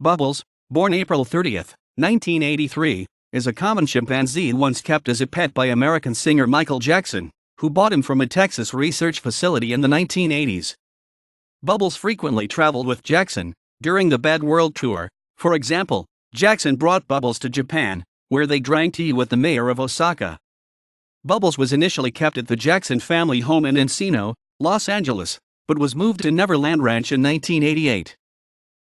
Bubbles, born April 30, 1983, is a common chimpanzee once kept as a pet by American singer Michael Jackson, who bought him from a Texas research facility in the 1980s. Bubbles frequently traveled with Jackson during the Bad World Tour. For example, Jackson brought Bubbles to Japan, where they drank tea with the mayor of Osaka. Bubbles was initially kept at the Jackson family home in Encino, Los Angeles, but was moved to Neverland Ranch in 1988.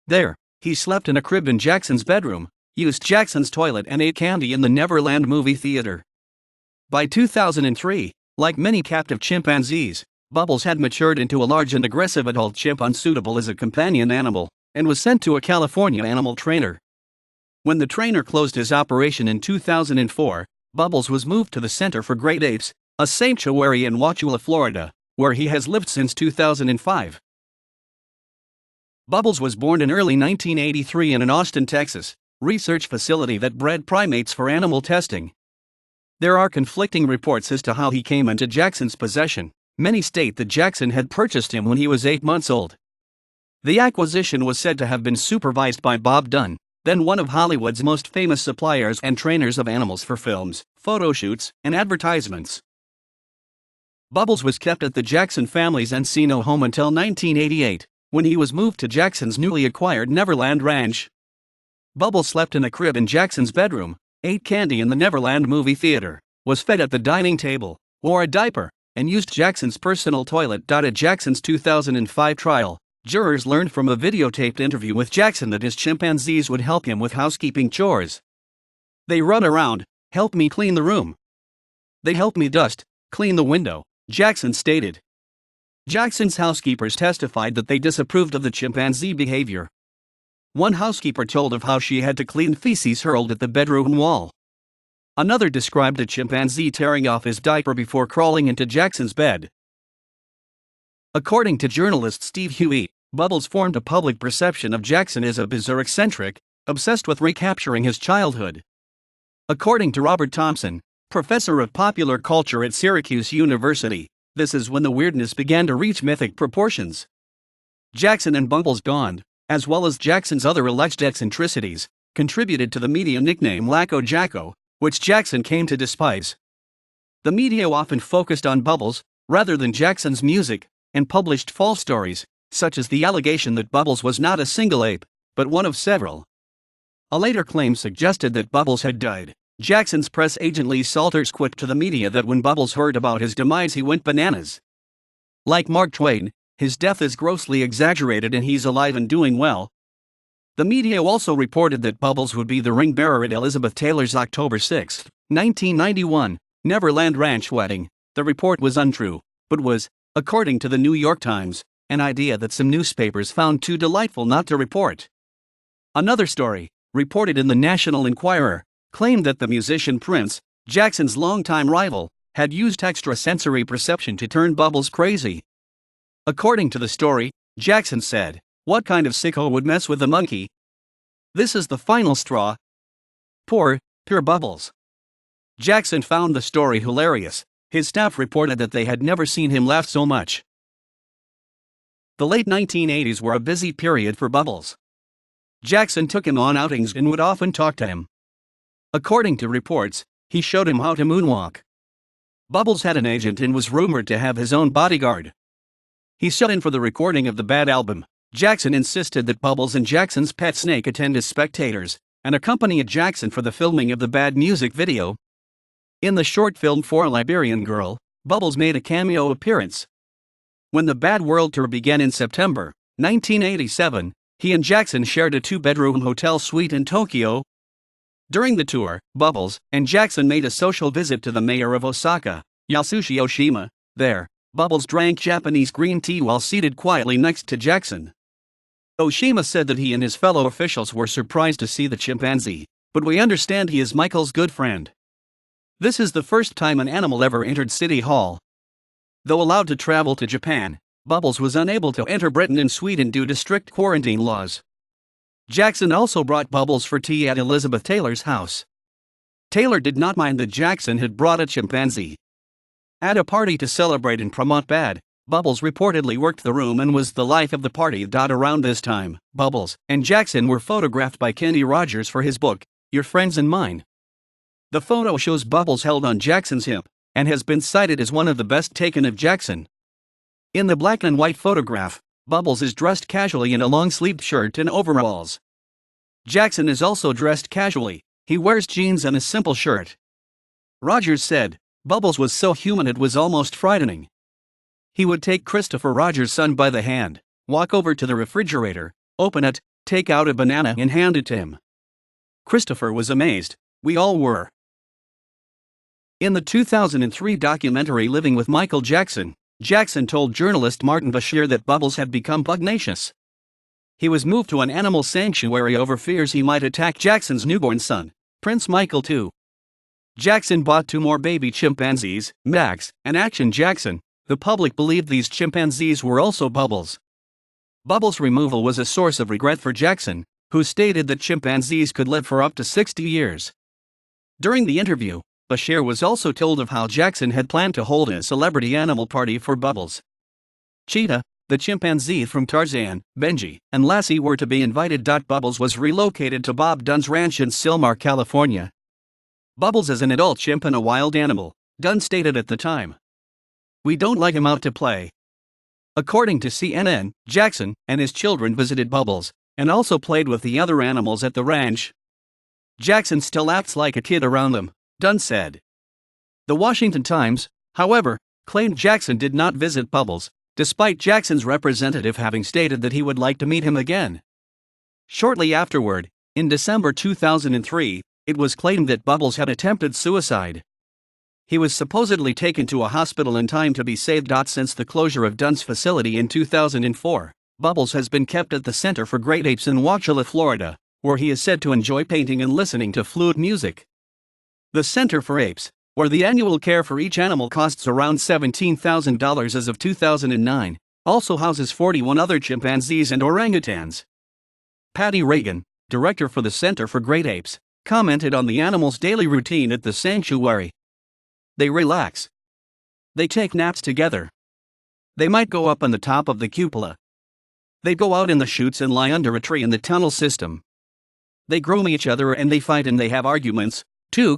There, he slept in a crib in Jackson's bedroom, used Jackson's toilet and ate candy in the Neverland movie theater. By 2003, like many captive chimpanzees, Bubbles had matured into a large and aggressive adult chimp unsuitable as a companion animal, and was sent to a California animal trainer. When the trainer closed his operation in 2004, Bubbles was moved to the Center for Great Apes, a sanctuary in Wauchula, Florida, where he has lived since 2005. Bubbles was born in early 1983 in an Austin, Texas, research facility that bred primates for animal testing. There are conflicting reports as to how he came into Jackson's possession. Many state that Jackson had purchased him when he was 8 months old. The acquisition was said to have been supervised by Bob Dunn, then one of Hollywood's most famous suppliers and trainers of animals for films, photo shoots, and advertisements. Bubbles was kept at the Jackson family's Encino home until 1988, when he was moved to Jackson's newly acquired Neverland Ranch. Bubbles slept in a crib in Jackson's bedroom, ate candy in the Neverland movie theater, was fed at the dining table, wore a diaper, and used Jackson's personal toilet. At Jackson's 2005 trial, jurors learned from a videotaped interview with Jackson that his chimpanzees would help him with housekeeping chores. "They run around, help me clean the room. They help me dust, clean the window," Jackson stated. Jackson's housekeepers testified that they disapproved of the chimpanzee behavior. One housekeeper told of how she had to clean feces hurled at the bedroom wall. Another described a chimpanzee tearing off his diaper before crawling into Jackson's bed. According to journalist Steve Huey, Bubbles formed a public perception of Jackson as a bizarre eccentric, obsessed with recapturing his childhood. According to Robert Thompson, professor of popular culture at Syracuse University, this is when the weirdness began to reach mythic proportions. Jackson and Bubbles bond, as well as Jackson's other alleged eccentricities, contributed to the media nickname Laco Jacko, which Jackson came to despise. The media often focused on Bubbles, rather than Jackson's music, and published false stories, such as the allegation that Bubbles was not a single ape, but one of several. A later claim suggested that Bubbles had died. Jackson's press agent Lee Salters quipped to the media that when Bubbles heard about his demise he went bananas. Like Mark Twain, his death is grossly exaggerated and he's alive and doing well. The media also reported that Bubbles would be the ring bearer at Elizabeth Taylor's October 6, 1991, Neverland Ranch wedding. The report was untrue, but was, according to the New York Times, an idea that some newspapers found too delightful not to report. Another story, reported in the National Enquirer, claimed that the musician Prince, Jackson's longtime rival, had used extrasensory perception to turn Bubbles crazy. According to the story, Jackson said, "What kind of sicko would mess with a monkey? This is the final straw. Poor Bubbles." Jackson found the story hilarious. His staff reported that they had never seen him laugh so much. The late 1980s were a busy period for Bubbles. Jackson took him on outings and would often talk to him. According to reports, he showed him how to moonwalk. Bubbles had an agent and was rumored to have his own bodyguard. He shut in for the recording of the Bad album. Jackson insisted that Bubbles and Jackson's pet snake attend as spectators, and accompanied Jackson for the filming of the Bad music video. In the short film For a Liberian Girl, Bubbles made a cameo appearance. When the Bad World Tour began in September 1987, he and Jackson shared a 2-bedroom hotel suite in Tokyo. During the tour, Bubbles and Jackson made a social visit to the mayor of Osaka, Yasushi Oshima. There, Bubbles drank Japanese green tea while seated quietly next to Jackson. Oshima said that he and his fellow officials were surprised to see the chimpanzee, but we understand he is Michael's good friend. This is the first time an animal ever entered City Hall. Though allowed to travel to Japan, Bubbles was unable to enter Britain and Sweden due to strict quarantine laws. Jackson also brought Bubbles for tea at Elizabeth Taylor's house. Taylor did not mind that Jackson had brought a chimpanzee. At a party to celebrate and promote Bad, Bubbles reportedly worked the room and was the life of the party. Around this time, Bubbles and Jackson were photographed by Kenny Rogers for his book, Your Friends and Mine. The photo shows Bubbles held on Jackson's hip and has been cited as one of the best taken of Jackson. In the black and white photograph, Bubbles is dressed casually in a long-sleeved shirt and overalls. Jackson is also dressed casually, he wears jeans and a simple shirt. Rogers said, Bubbles was so human it was almost frightening. He would take Christopher Rogers' son by the hand, walk over to the refrigerator, open it, take out a banana and hand it to him. Christopher was amazed, we all were. In the 2003 documentary Living with Michael Jackson, Jackson told journalist Martin Bashir that Bubbles had become pugnacious. He was moved to an animal sanctuary over fears he might attack Jackson's newborn son, Prince Michael II. Jackson bought 2 more baby chimpanzees, Max and Action Jackson. The public believed these chimpanzees were also Bubbles. Bubbles' removal was a source of regret for Jackson, who stated that chimpanzees could live for up to 60 years. During the interview, Bashir was also told of how Jackson had planned to hold a celebrity animal party for Bubbles. Cheetah, the chimpanzee from Tarzan, Benji, and Lassie were to be invited. Bubbles was relocated to Bob Dunn's ranch in Sylmar, California. Bubbles is an adult chimp and a wild animal, Dunn stated at the time. We don't like him out to play. According to CNN, Jackson and his children visited Bubbles and also played with the other animals at the ranch. Jackson still acts like a kid around them, Dunn said. The Washington Times, however, claimed Jackson did not visit Bubbles, despite Jackson's representative having stated that he would like to meet him again. Shortly afterward, in December 2003, it was claimed that Bubbles had attempted suicide. He was supposedly taken to a hospital in time to be saved. Since the closure of Dunn's facility in 2004, Bubbles has been kept at the Center for Great Apes in Wauchula, Florida, where he is said to enjoy painting and listening to flute music. The Center for Apes, where the annual care for each animal costs around $17,000 as of 2009, also houses 41 other chimpanzees and orangutans. Patty Reagan, director for the Center for Great Apes, commented on the animals' daily routine at the sanctuary. They relax. They take naps together. They might go up on the top of the cupola. They go out in the chutes and lie under a tree in the tunnel system. They groom each other and they fight and they have arguments, too.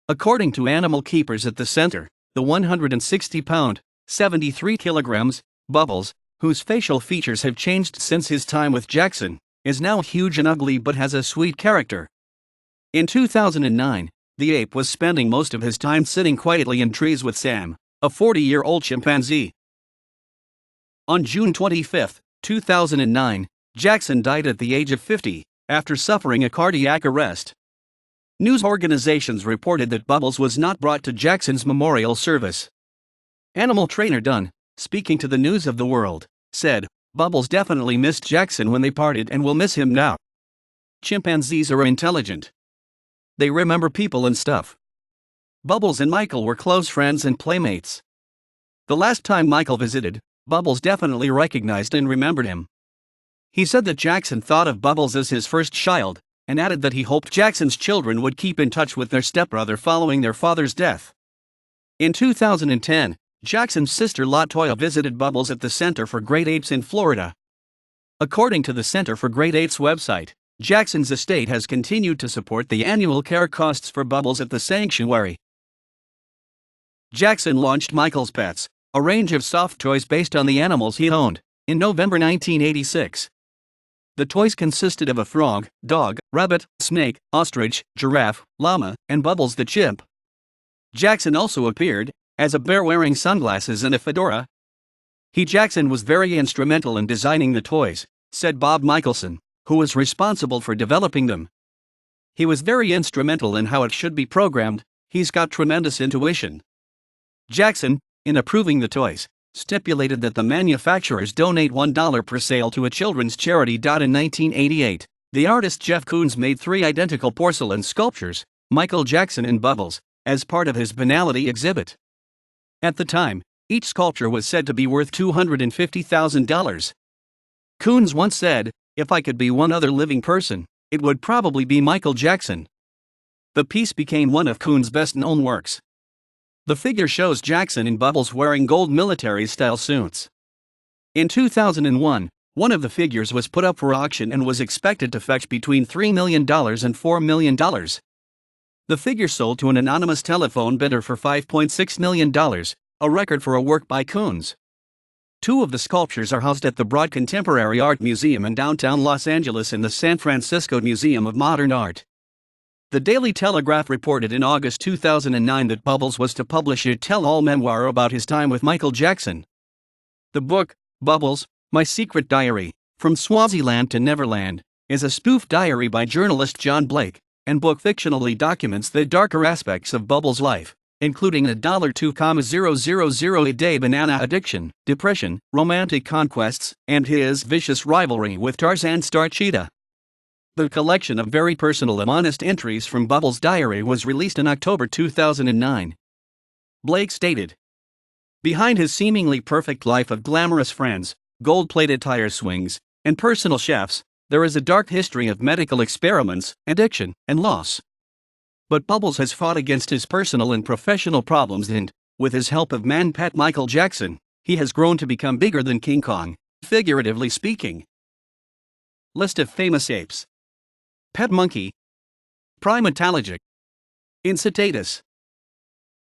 According to animal keepers at the center, the 160-pound, 73 kilograms, Bubbles, whose facial features have changed since his time with Jackson, is now huge and ugly but has a sweet character. In 2009, the ape was spending most of his time sitting quietly in trees with Sam, a 40-year-old chimpanzee. On June 25, 2009, Jackson died at the age of 50, after suffering a cardiac arrest. News organizations reported that Bubbles was not brought to Jackson's memorial service. Animal trainer Dunn, speaking to the News of the World, said, Bubbles definitely missed Jackson when they parted and will miss him now. Chimpanzees are intelligent. They remember people and stuff. Bubbles and Michael were close friends and playmates. The last time Michael visited, Bubbles definitely recognized and remembered him. He said that Jackson thought of Bubbles as his first child, and added that he hoped Jackson's children would keep in touch with their stepbrother following their father's death. In 2010, Jackson's sister LaToya visited Bubbles at the Center for Great Apes in Florida. According to the Center for Great Apes website, Jackson's estate has continued to support the annual care costs for Bubbles at the sanctuary. Jackson launched Michael's Pets, a range of soft toys based on the animals he owned, in November 1986. The toys consisted of a frog, dog, rabbit, snake, ostrich, giraffe, llama, and Bubbles the chimp. Jackson also appeared as a bear wearing sunglasses and a fedora. Jackson was very instrumental in designing the toys, said Bob Michelson, who was responsible for developing them. He was very instrumental in how it should be programmed. He's got tremendous intuition. Jackson, in approving the toys, stipulated that the manufacturers donate $1 per sale to a children's charity. In 1988, the artist Jeff Koons made 3 identical porcelain sculptures, Michael Jackson and Bubbles, as part of his Banality exhibit. At the time, each sculpture was said to be worth $250,000. Koons once said, "If I could be one other living person, it would probably be Michael Jackson." The piece became one of Koons' best-known works. The figure shows Jackson in Bubbles wearing gold military-style suits. In 2001, one of the figures was put up for auction and was expected to fetch between $3 million and $4 million. The figure sold to an anonymous telephone bidder for $5.6 million, a record for a work by Koons. Two of the sculptures are housed at the Broad Contemporary Art Museum in downtown Los Angeles and the San Francisco Museum of Modern Art. The Daily Telegraph reported in August 2009 that Bubbles was to publish a tell-all memoir about his time with Michael Jackson. The book, Bubbles, My Secret Diary, From Swaziland to Neverland, is a spoof diary by journalist John Blake, and book fictionally documents the darker aspects of Bubbles' life, including a $2,000 a day banana addiction, depression, romantic conquests, and his vicious rivalry with Tarzan star Cheetah. The collection of very personal and honest entries from Bubbles' diary was released in October 2009. Blake stated, "Behind his seemingly perfect life of glamorous friends, gold-plated tire swings, and personal chefs, there is a dark history of medical experiments, addiction, and loss. But Bubbles has fought against his personal and professional problems and, with his help of man-pet Michael Jackson, he has grown to become bigger than King Kong, figuratively speaking." List of famous apes. Pet monkey. Primatologic. Incitatus.